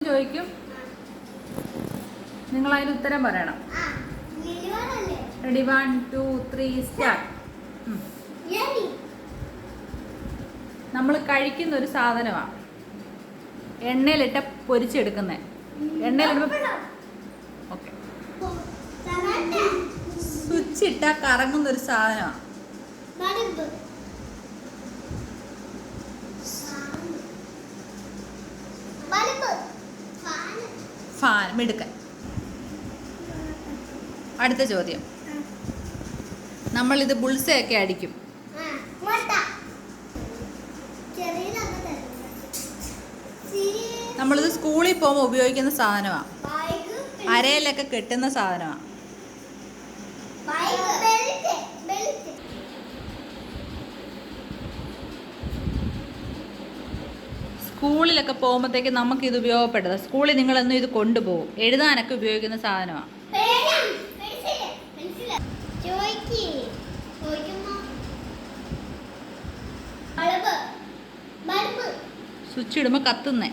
ചോദിക്കും, നിങ്ങൾ അതിന് ഉത്തരം പറയണം. Ready 1 2 3 start. നമ്മൾ കഴിക്കുന്ന ഒരു സാധനമാണ്, എണ്ണയിലിട്ട പൊരിച്ചെടുക്കുന്നത്. എണ്ണയിലിടുമ്പോൾ ഓക്കെ, സ്വിച്ച് ഇട്ടാൽ കറങ്ങുന്ന ഒരു സാധനമാണ്. ഫാൻ. മിടുക്കൻ. അടുത്ത ചോദ്യം, നമ്മളിത് ബുൾസയൊക്കെ അടിക്കും. നമ്മളിത് സ്കൂളിൽ പോകുമ്പോൾ ഉപയോഗിക്കുന്ന സാധനമാണ്, അരയിലൊക്കെ കെട്ടുന്ന സാധനമാണ്. സ്കൂളിലൊക്കെ പോകുമ്പോഴത്തേക്ക് നമുക്കിത് ഉപയോഗപ്പെട്ടത്. സ്കൂളിൽ നിങ്ങളൊന്നും ഇത് കൊണ്ടുപോകും, എഴുതാനൊക്കെ ഉപയോഗിക്കുന്ന സാധനമാണ്. സ്വിച്ച് ഇടുമ്പോൾ കത്തുന്നേ.